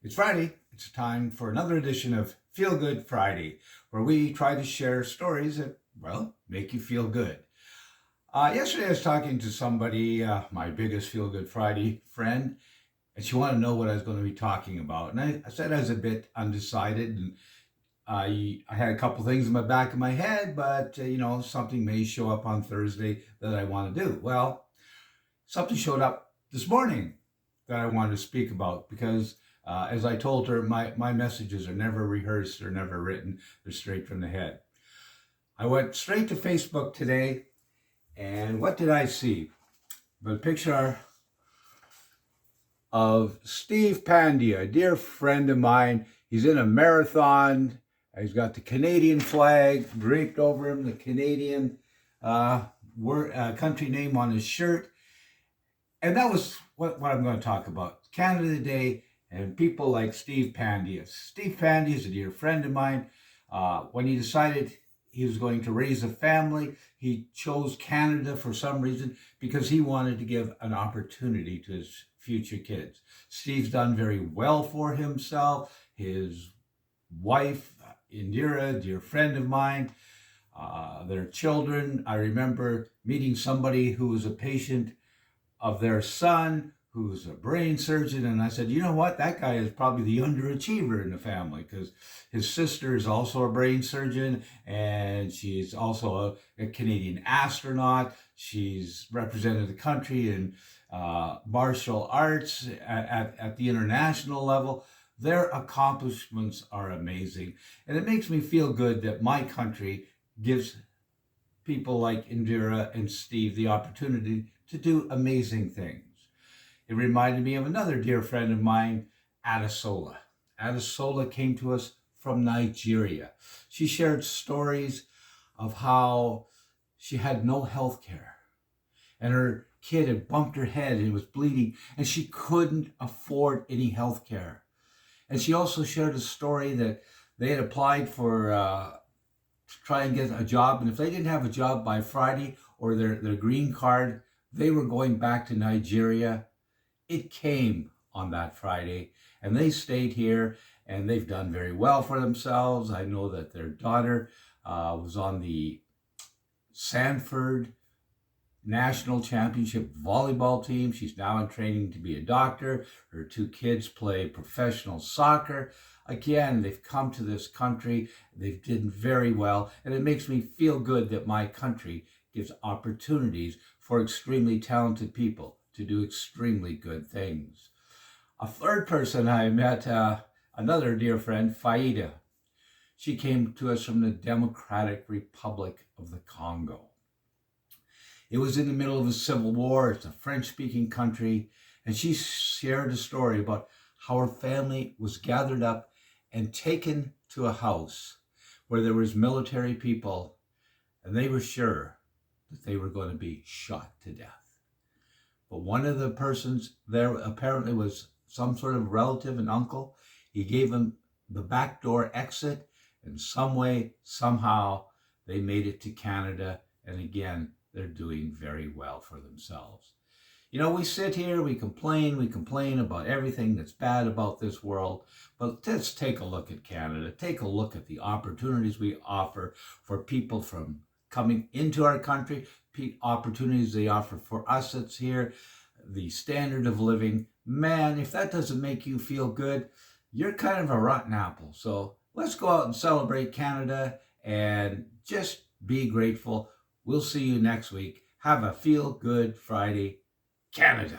It's Friday. It's time for another edition of Feel Good Friday, where we try to share stories that, make you feel good. Yesterday I was talking to somebody, my biggest Feel Good Friday friend, and she wanted to know what I was going to be talking about. And I said I was a bit undecided, and I had a couple things in the back of my head, but, something may show up on Thursday that I want to do. Well, something showed up this morning that I wanted to speak about because as I told her, my messages are never rehearsed or never written. They're straight from the head. I went straight to Facebook today, and what did I see? A picture of Steve Pandya, a dear friend of mine. He's in a marathon. He's got the Canadian flag draped over him, the Canadian country name on his shirt. And that was what I'm going to talk about. Canada Day and people like Steve Pandya. Steve Pandya is a dear friend of mine. When he decided he was going to raise a family, he chose Canada for some reason because he wanted to give an opportunity to his future kids. Steve's done very well for himself. His wife, Indira, a dear friend of mine, their children. I remember meeting somebody who was a patient of their son, who's a brain surgeon, and I said, you know what, that guy is probably the underachiever in the family because his sister is also a brain surgeon, and she's also a Canadian astronaut. She's represented the country in martial arts at the international level. Their accomplishments are amazing, and it makes me feel good that my country gives people like Indira and Steve the opportunity to do amazing things. It reminded me of another dear friend of mine, Adesola. Adesola came to us from Nigeria. She shared stories of how she had no health care, and her kid had bumped her head and was bleeding, and she couldn't afford any health care. And she also shared a story that they had applied for to try and get a job, and if they didn't have a job by Friday or their green card, they were going back to Nigeria. It came on that Friday, and they stayed here, and they've done very well for themselves. I know that their daughter was on the Sanford National Championship volleyball team. She's now in training to be a doctor. Her two kids play professional soccer. Again, they've come to this country. They've done very well, and it makes me feel good that my country gives opportunities for extremely talented people to do extremely good things. A third person I met, another dear friend, Faida. She came to us from the Democratic Republic of the Congo. It was in the middle of a civil war. It's a French-speaking country. And she shared a story about how her family was gathered up and taken to a house where there was military people, and they were sure that they were going to be shot to death. But one of the persons there apparently was some sort of relative, an uncle. He gave them the back door exit, and some way, somehow, they made it to Canada. And again, they're doing very well for themselves. You know, we sit here, we complain about everything that's bad about this world, but let's take a look at Canada. Take a look at the opportunities we offer for people from coming into our country, opportunities they offer for us that's here, the standard of living. Man, if that doesn't make you feel good, you're kind of a rotten apple. So let's go out and celebrate Canada and just be grateful. We'll see you next week. Have a feel good Friday, Canada.